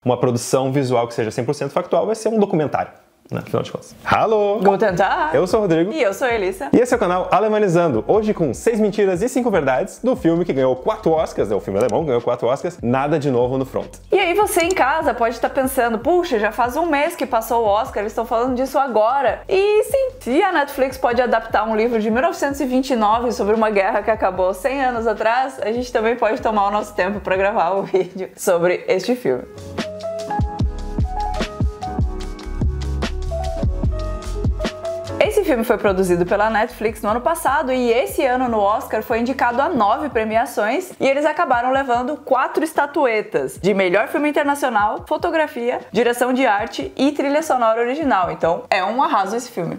uma produção visual que seja 100% factual, vai ser um documentário. Afinal de contas. Alô! Guten Tag! Eu sou o Rodrigo. E eu sou a Elissa. E esse é o canal Alemanizando. Hoje com 6 mentiras e 5 verdades do filme que ganhou 4 Oscars, o filme alemão ganhou 4 Oscars, Nada de Novo no Front. E aí você em casa pode estar pensando, puxa, já faz um mês que passou o Oscar, eles estão falando disso agora. E sim, se a Netflix pode adaptar um livro de 1929 sobre uma guerra que acabou 100 anos atrás, a gente também pode tomar o nosso tempo para gravar o vídeo sobre este filme. Esse filme foi produzido pela Netflix no ano passado e esse ano no Oscar foi indicado a 9 premiações e eles acabaram levando 4 estatuetas de melhor filme internacional, fotografia, direção de arte e trilha sonora original. Então é um arraso esse filme.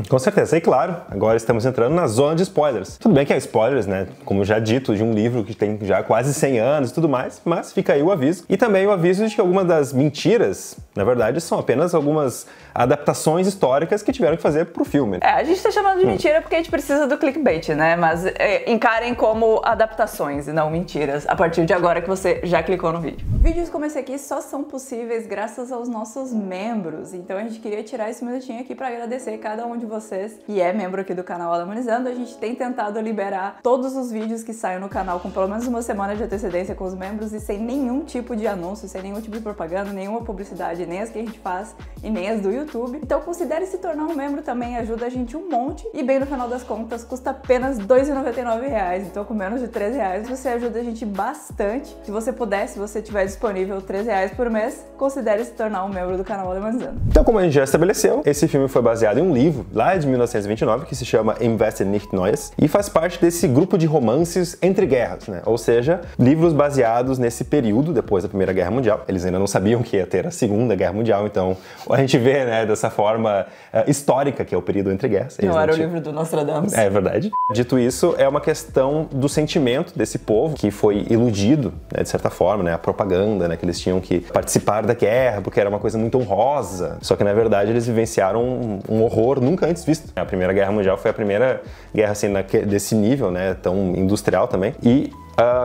Com certeza. E claro, agora estamos entrando na zona de spoilers. Tudo bem que é spoilers, né? Como já dito, de um livro que tem já quase 100 anos e tudo mais, mas fica aí o aviso. E também o aviso de que algumas das mentiras, na verdade, são apenas algumas adaptações históricas que tiveram que fazer pro filme. A gente tá chamando de mentira porque a gente precisa do clickbait, né? Mas encarem como adaptações e não mentiras a partir de agora que você já clicou no vídeo. Vídeos como esse aqui só são possíveis graças aos nossos membros, então a gente queria tirar esse minutinho aqui pra agradecer cada um de vocês que é membro aqui do canal Alemanizando. A gente tem tentado liberar todos os vídeos que saem no canal com pelo menos uma semana de antecedência com os membros e sem nenhum tipo de anúncio, sem nenhum tipo de propaganda, nenhuma publicidade, nem as que a gente faz e nem as do YouTube. Então considere se tornar um membro também, ajuda a gente um monte e bem no final das contas custa apenas R$ 2,99. Então com menos de R$ 3 você ajuda a gente bastante. Se você puder, se você tiver disponível R$ 3 por mês, considere se tornar um membro do canal Alemanizando. Então, como a gente já estabeleceu, esse filme foi baseado em um livro lá de 1929 que se chama Im Westen nicht Neues e faz parte desse grupo de romances entre guerras, né? Ou seja, livros baseados nesse período depois da Primeira Guerra Mundial. Eles ainda não sabiam que ia ter a Segunda Guerra Mundial, então a gente vê, né, dessa forma histórica, que é o período entre guerras. Não era o livro do Nostradamus. É verdade. Dito isso, é uma questão do sentimento desse povo que foi iludido, né, de certa forma, né, a propaganda, né, que eles tinham que participar da guerra porque era uma coisa muito honrosa. Só que na verdade eles vivenciaram um horror nunca antes visto. A Primeira Guerra Mundial foi a primeira guerra assim desse nível, né, tão industrial também. E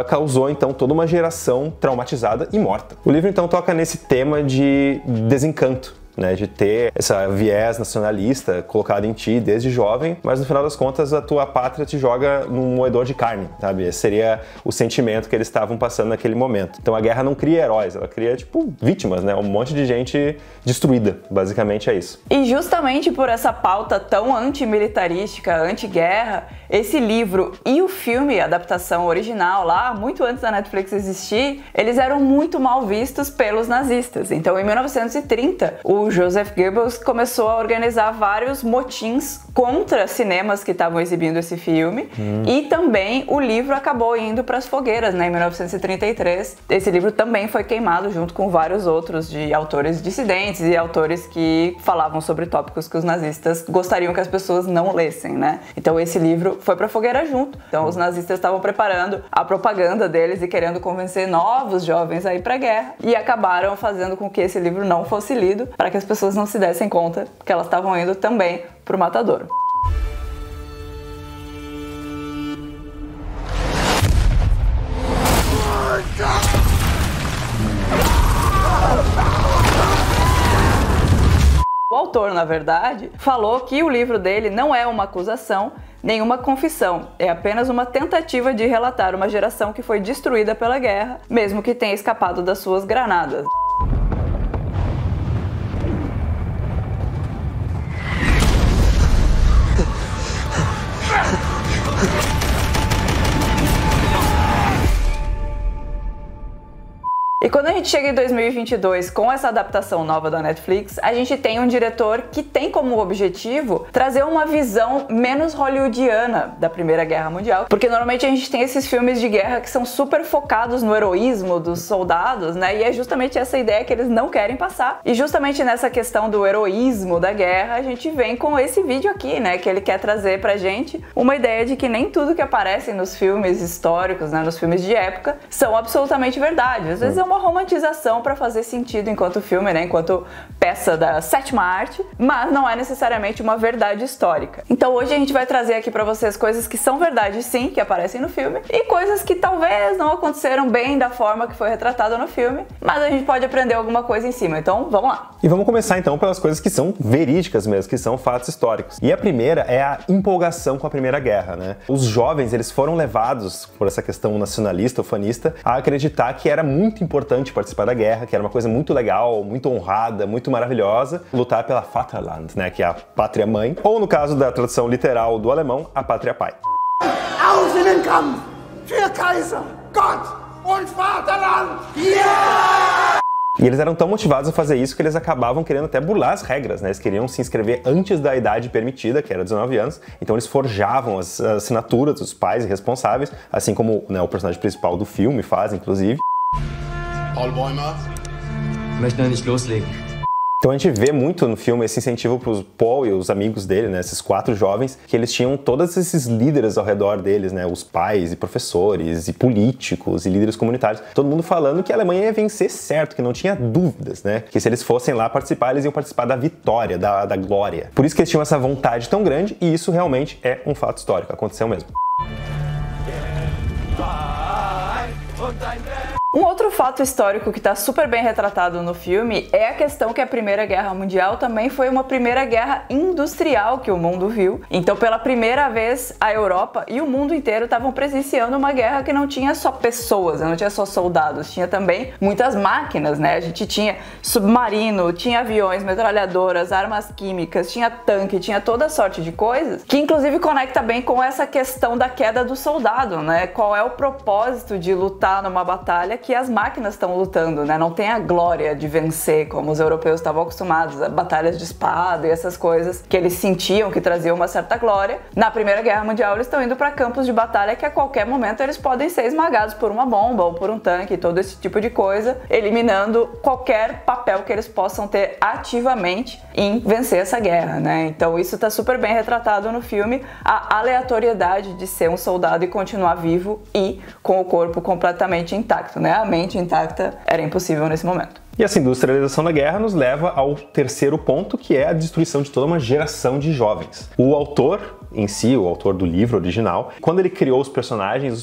causou então toda uma geração traumatizada e morta. O livro então toca nesse tema de desencanto, né, de ter essa viés nacionalista colocado em ti desde jovem, mas no final das contas a tua pátria te joga num moedor de carne, sabe? Esse seria o sentimento que eles estavam passando naquele momento. Então a guerra não cria heróis, ela cria, tipo, vítimas, né? Um monte de gente destruída, basicamente é isso. E justamente por essa pauta tão antimilitarística, anti-guerra, esse livro e o filme, a adaptação original lá, muito antes da Netflix existir, eles eram muito mal vistos pelos nazistas. Então em 1930, o Joseph Goebbels começou a organizar vários motins contra cinemas que estavam exibindo esse filme e também o livro acabou indo para as fogueiras, né, em 1933. Esse livro também foi queimado junto com vários outros de autores dissidentes e autores que falavam sobre tópicos que os nazistas gostariam que as pessoas não lessem, né? Então esse livro foi para a fogueira junto. Então os nazistas estavam preparando a propaganda deles e querendo convencer novos jovens a ir para a guerra e acabaram fazendo com que esse livro não fosse lido para que as pessoas não se dessem conta que elas estavam indo também pro matadouro. O autor, na verdade, falou que o livro dele não é uma acusação, nenhuma confissão, é apenas uma tentativa de relatar uma geração que foi destruída pela guerra, mesmo que tenha escapado das suas granadas. E quando a gente chega em 2022 com essa adaptação nova da Netflix, a gente tem um diretor que tem como objetivo trazer uma visão menos hollywoodiana da Primeira Guerra Mundial, porque normalmente a gente tem esses filmes de guerra que são super focados no heroísmo dos soldados, né? E é justamente essa ideia que eles não querem passar. E justamente nessa questão do heroísmo da guerra, a gente vem com esse vídeo aqui, né? Que ele quer trazer pra gente uma ideia de que nem tudo que aparece nos filmes históricos, né? Nos filmes de época, são absolutamente verdade. Às vezes é uma romantização para fazer sentido enquanto filme, né, enquanto peça da sétima arte, mas não é necessariamente uma verdade histórica. Então hoje a gente vai trazer aqui para vocês coisas que são verdade sim, que aparecem no filme, e coisas que talvez não aconteceram bem da forma que foi retratada no filme, mas a gente pode aprender alguma coisa em cima. Então vamos lá. E vamos começar então pelas coisas que são verídicas mesmo, que são fatos históricos. E a primeira é a empolgação com a Primeira Guerra, né? Os jovens, eles foram levados por essa questão nacionalista, ufanista, a acreditar que era muito importante participar da guerra, que era uma coisa muito legal, muito honrada, muito maravilhosa, lutar pela Vaterland, né, que é a pátria mãe, ou no caso da tradução literal do alemão, a pátria pai. Aus in den Kampf für Kaiser, Gott und Vaterland! Yeah! E eles eram tão motivados a fazer isso que eles acabavam querendo até burlar as regras, né? Eles queriam se inscrever antes da idade permitida, que era 19 anos, então eles forjavam as assinaturas dos pais e responsáveis, assim como, né, o personagem principal do filme faz, inclusive. Paul Bäumer. Möchte noch nicht loslegen. Então a gente vê muito no filme esse incentivo para o Paul e os amigos dele, né, esses 4 jovens, que eles tinham todos esses líderes ao redor deles, né, os pais e professores e políticos e líderes comunitários, todo mundo falando que a Alemanha ia vencer certo, que não tinha dúvidas, né, que se eles fossem lá participar, eles iam participar da vitória, da glória. Por isso que eles tinham essa vontade tão grande, e isso realmente é um fato histórico, aconteceu mesmo. Um outro fato histórico que está super bem retratado no filme é a questão que a Primeira Guerra Mundial também foi uma primeira guerra industrial que o mundo viu. Então, pela primeira vez, a Europa e o mundo inteiro estavam presenciando uma guerra que não tinha só pessoas, não tinha só soldados, tinha também muitas máquinas, né? A gente tinha submarino, tinha aviões, metralhadoras, armas químicas, tinha tanque, tinha toda sorte de coisas, que inclusive conecta bem com essa questão da queda do soldado, né? Qual é o propósito de lutar numa batalha que as máquinas estão lutando, né? Não tem a glória de vencer, como os europeus estavam acostumados, a batalhas de espada e essas coisas que eles sentiam que traziam uma certa glória. Na Primeira Guerra Mundial, eles estão indo para campos de batalha que a qualquer momento eles podem ser esmagados por uma bomba ou por um tanque, todo esse tipo de coisa, eliminando qualquer papel que eles possam ter ativamente em vencer essa guerra, né? Então isso está super bem retratado no filme, a aleatoriedade de ser um soldado e continuar vivo e com o corpo completamente intacto, né? A mente intacta era impossível nesse momento. E essa industrialização da guerra nos leva ao terceiro ponto, que é a destruição de toda uma geração de jovens. O autor em si, o autor do livro original, quando ele criou os personagens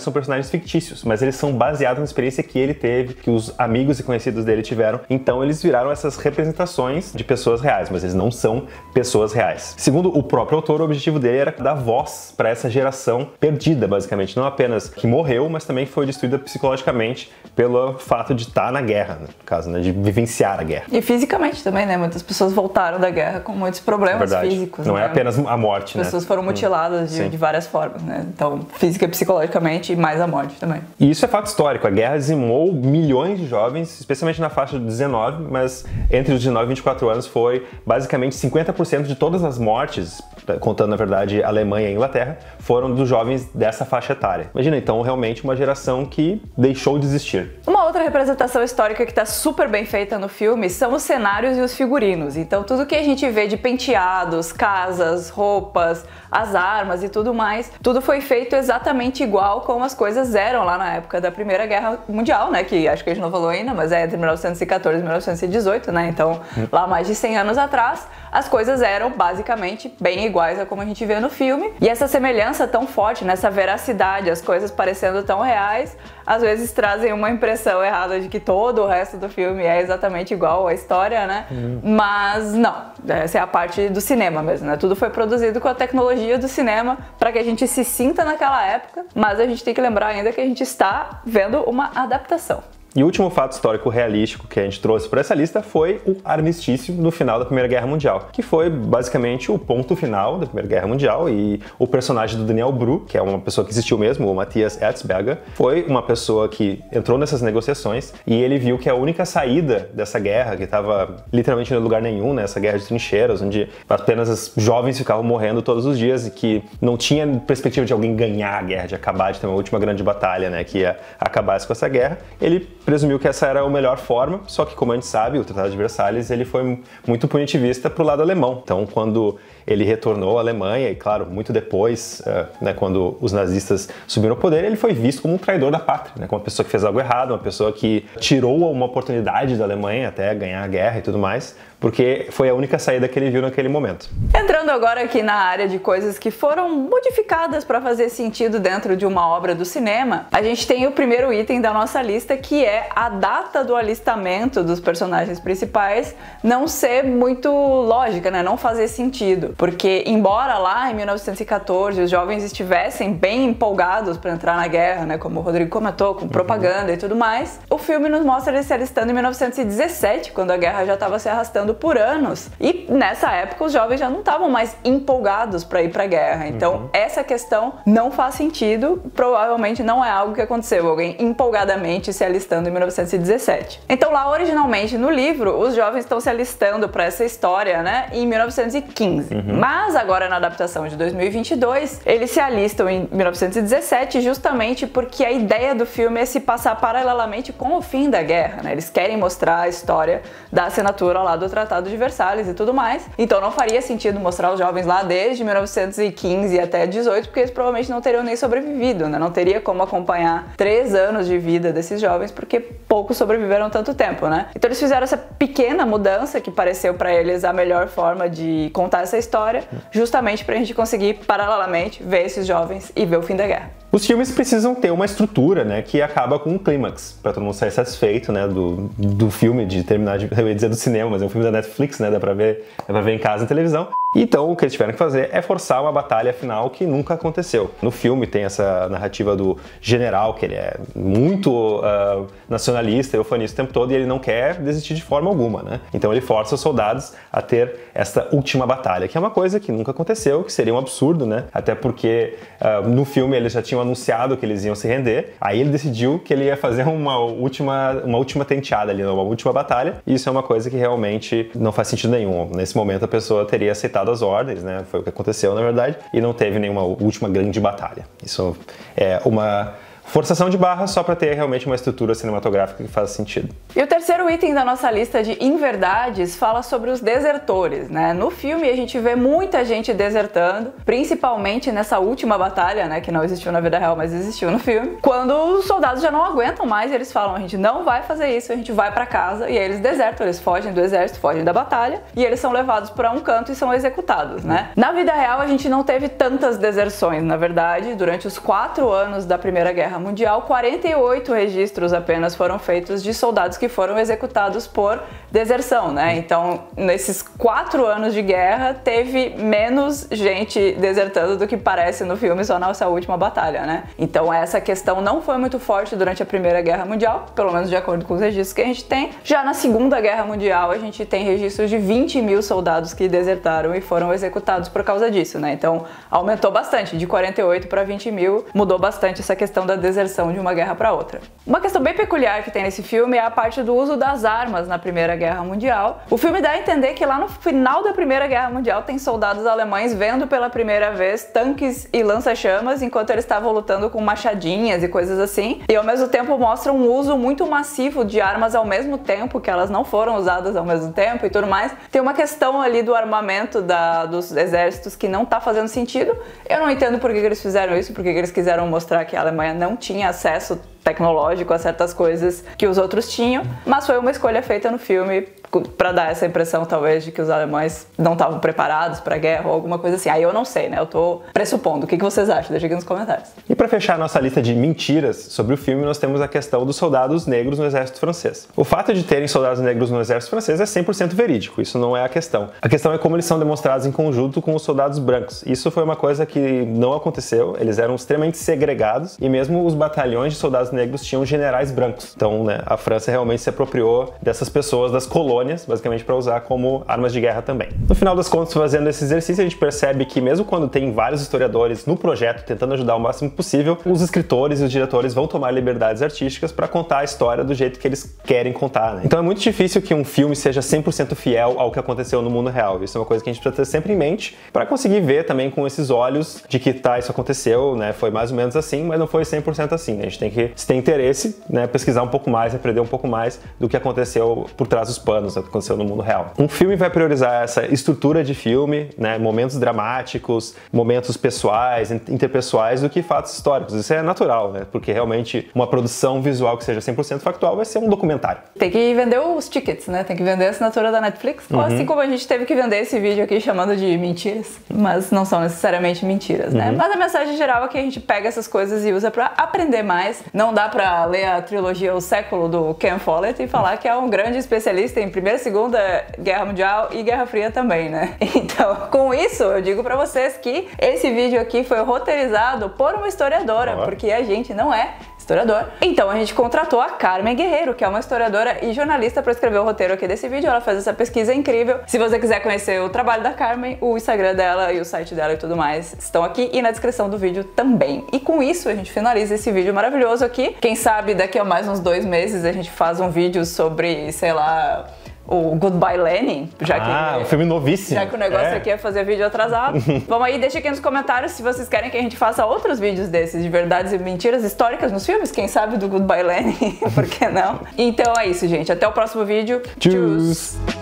são personagens fictícios, mas eles são baseados na experiência que ele teve, que os amigos e conhecidos dele tiveram, então eles viraram essas representações de pessoas reais, mas eles não são pessoas reais. Segundo o próprio autor, o objetivo dele era dar voz para essa geração perdida, basicamente, não apenas que morreu, mas também foi destruída psicologicamente pelo fato de estar na guerra, no caso, né, de vivenciar a guerra. E fisicamente também, né? Muitas pessoas voltaram da guerra com muitos problemas físicos. Não né? é apenas a morte, né? Pessoas foram mutiladas de várias formas, né? Então, física e psicologicamente, e mais a morte também. E isso é fato histórico. A guerra dizimou milhões de jovens, especialmente na faixa de 19, mas entre os 19 e 24 anos foi basicamente 50% de todas as mortes, contando na verdade Alemanha e Inglaterra, foram dos jovens dessa faixa etária. Imagina, então, realmente uma geração que deixou de existir. Uma outra representação histórica que está super bem feita no filme são os cenários e os figurinos. Então, tudo que a gente vê de penteados, casas, roupas, as armas e tudo mais, tudo foi feito exatamente igual como as coisas eram lá na época da Primeira Guerra Mundial, né? Que acho que a gente não falou ainda, mas é entre 1914 e 1918, né? Então, lá mais de 100 anos atrás, as coisas eram basicamente bem iguais a como a gente vê no filme. E essa semelhança tão forte, nessa veracidade, as coisas parecendo tão reais, às vezes trazem uma impressão errada de que todo o resto do filme é exatamente igual à história, né? Mas não, essa é a parte do cinema mesmo, né? Tudo foi produzido com a tecnologia do cinema para que a gente se sinta naquela época, mas a gente tem que lembrar ainda que a gente está vendo uma adaptação. E o último fato histórico realístico que a gente trouxe para essa lista foi o armistício no final da Primeira Guerra Mundial, que foi basicamente o ponto final da Primeira Guerra Mundial, e o personagem do Daniel Bru, que é uma pessoa que existiu mesmo, o Matthias Erzberger, foi uma pessoa que entrou nessas negociações e ele viu que a única saída dessa guerra, que estava literalmente em lugar nenhum, né, essa guerra de trincheiras, onde apenas os jovens ficavam morrendo todos os dias e que não tinha perspectiva de alguém ganhar a guerra, de acabar, de ter uma última grande batalha, né, que ia acabar com essa guerra, ele presumiu que essa era a melhor forma, só que, como a gente sabe, o Tratado de Versalhes ele foi muito punitivista pro lado alemão. Então, quando ele retornou à Alemanha, e claro, muito depois, né, quando os nazistas subiram ao poder, ele foi visto como um traidor da pátria, né, como uma pessoa que fez algo errado, uma pessoa que tirou uma oportunidade da Alemanha até ganhar a guerra e tudo mais, porque foi a única saída que ele viu naquele momento. Entrando agora aqui na área de coisas que foram modificadas para fazer sentido dentro de uma obra do cinema, a gente tem o primeiro item da nossa lista, que é a data do alistamento dos personagens principais não ser muito lógica, né? Não fazer sentido. Porque, embora lá em 1914 os jovens estivessem bem empolgados para entrar na guerra, né? Como o Rodrigo comentou, com propaganda e tudo mais, o filme nos mostra eles se alistando em 1917, quando a guerra já estava se arrastando por anos. E nessa época os jovens já não estavam mais empolgados para ir para a guerra. Então essa questão não faz sentido, provavelmente não é algo que aconteceu, alguém empolgadamente se alistando em 1917. Então lá originalmente no livro os jovens estão se alistando para essa história, né, em 1915. Mas agora na adaptação de 2022 eles se alistam em 1917 justamente porque a ideia do filme é se passar paralelamente com o fim da guerra, né? Eles querem mostrar a história da assinatura lá do Tratado de Versalhes e tudo mais. Então não faria sentido mostrar os jovens lá desde 1915 até 18, porque eles provavelmente não teriam nem sobrevivido, né? Não teria como acompanhar 3 anos de vida desses jovens, porque poucos sobreviveram tanto tempo, né? Então eles fizeram essa pequena mudança que pareceu para eles a melhor forma de contar essa história, justamente pra gente conseguir paralelamente ver esses jovens e ver o fim da guerra. Os filmes precisam ter uma estrutura, né, que acaba com um clímax, pra todo mundo sair satisfeito, né, do filme, de terminar de, eu ia dizer do cinema, mas é um filme da Netflix, né, dá pra ver em casa na televisão. Então o que eles tiveram que fazer é forçar uma batalha final que nunca aconteceu. No filme tem essa narrativa do general, que ele é muito nacionalista e ufanista o tempo todo, e ele não quer desistir de forma alguma, né? Então ele força os soldados a ter essa última batalha, que é uma coisa que nunca aconteceu, que seria um absurdo, né? Até porque no filme eles já tinham anunciado que eles iam se render, aí ele decidiu que ele ia fazer uma última tenteada ali, uma última batalha, e isso é uma coisa que realmente não faz sentido nenhum. Nesse momento a pessoa teria aceitado as ordens, né? Foi o que aconteceu na verdade, e não teve nenhuma última grande batalha. Isso é uma forçação de barra só para ter realmente uma estrutura cinematográfica que faz sentido. E o terceiro item da nossa lista de inverdades fala sobre os desertores, né? No filme a gente vê muita gente desertando, principalmente nessa última batalha, né, que não existiu na vida real, mas existiu no filme, quando os soldados já não aguentam mais, eles falam: a gente não vai fazer isso, a gente vai para casa, e aí eles desertam, eles fogem do exército, fogem da batalha, e eles são levados para um canto e são executados, né? Na vida real a gente não teve tantas deserções, na verdade. Durante os 4 anos da Primeira Guerra Mundial, 48 registros apenas foram feitos de soldados que foram executados por deserção, né? Então, nesses 4 anos de guerra, teve menos gente desertando do que parece no filme só nessa última batalha, né? Então, essa questão não foi muito forte durante a Primeira Guerra Mundial, pelo menos de acordo com os registros que a gente tem. Já na Segunda Guerra Mundial, a gente tem registros de 20 mil soldados que desertaram e foram executados por causa disso, né? Então, aumentou bastante, de 48 para 20 mil, mudou bastante essa questão da deserção de uma guerra para outra. Uma questão bem peculiar que tem nesse filme é a parte do uso das armas na Primeira Guerra Mundial. O filme dá a entender que lá no final da Primeira Guerra Mundial tem soldados alemães vendo pela primeira vez tanques e lança-chamas enquanto eles estavam lutando com machadinhas e coisas assim, e ao mesmo tempo mostra um uso muito massivo de armas ao mesmo tempo, que elas não foram usadas ao mesmo tempo e tudo mais. Tem uma questão ali do armamento dos exércitos que não tá fazendo sentido. Eu não entendo por que eles fizeram isso, porque eles quiseram mostrar que a Alemanha não tinha acesso tecnológico a certas coisas que os outros tinham, mas foi uma escolha feita no filme para dar essa impressão, talvez, de que os alemães não estavam preparados para a guerra ou alguma coisa assim. Aí eu não sei, né? Eu tô pressupondo. O que vocês acham? Deixa aqui nos comentários. E para fechar a nossa lista de mentiras sobre o filme, nós temos a questão dos soldados negros no exército francês. O fato de terem soldados negros no exército francês é 100% verídico, isso não é a questão. A questão é como eles são demonstrados em conjunto com os soldados brancos. Isso foi uma coisa que não aconteceu, eles eram extremamente segregados e mesmo os batalhões de soldados negros tinham generais brancos. Então, né, a França realmente se apropriou dessas pessoas das colônias plutônias, basicamente para usar como armas de guerra também. No final das contas, fazendo esse exercício, a gente percebe que mesmo quando tem vários historiadores no projeto tentando ajudar o máximo possível, os escritores e os diretores vão tomar liberdades artísticas para contar a história do jeito que eles querem contar, né? Então é muito difícil que um filme seja 100% fiel ao que aconteceu no mundo real. Isso é uma coisa que a gente precisa ter sempre em mente para conseguir ver também com esses olhos de que isso aconteceu, né? Foi mais ou menos assim, mas não foi 100% assim, né? A gente tem que, se tem interesse, né, pesquisar um pouco mais, aprender um pouco mais do que aconteceu por trás dos panos, né, do que aconteceu no mundo real. Um filme vai priorizar essa estrutura de filme, né, momentos dramáticos, momentos pessoais, interpessoais, do que fatos históricos. Isso é natural, né? Porque realmente uma produção visual que seja 100% factual vai ser um documentário. Tem que vender os tickets, né? Tem que vender a assinatura da Netflix, assim como a gente teve que vender esse vídeo aqui chamando de mentiras, mas não são necessariamente mentiras, né? Mas a mensagem geral é que a gente pega essas coisas e usa pra aprender mais. Não dá pra ler a trilogia O Século do Ken Follett e falar que é um grande especialista em Primeira e Segunda Guerra Mundial e Guerra Fria também, né? Então, com isso, eu digo pra vocês que esse vídeo aqui foi roteirizado por uma historiadora, porque a gente não é historiador. Então a gente contratou a Carmen Guerreiro, que é uma historiadora e jornalista, para escrever o roteiro aqui desse vídeo. Ela fez essa pesquisa incrível. Se você quiser conhecer o trabalho da Carmen, o Instagram dela e o site dela e tudo mais estão aqui e na descrição do vídeo também. E com isso a gente finaliza esse vídeo maravilhoso aqui. Quem sabe daqui a mais uns 2 meses a gente faz um vídeo sobre, sei lá, o Goodbye Lenin, já que um filme novíssimo. Já que o negócio aqui é fazer vídeo atrasado. Vamos aí, deixa aqui nos comentários se vocês querem que a gente faça outros vídeos desses, de verdades e mentiras históricas nos filmes, quem sabe do Goodbye Lenin, por que não? Então é isso, gente. Até o próximo vídeo. Tchau!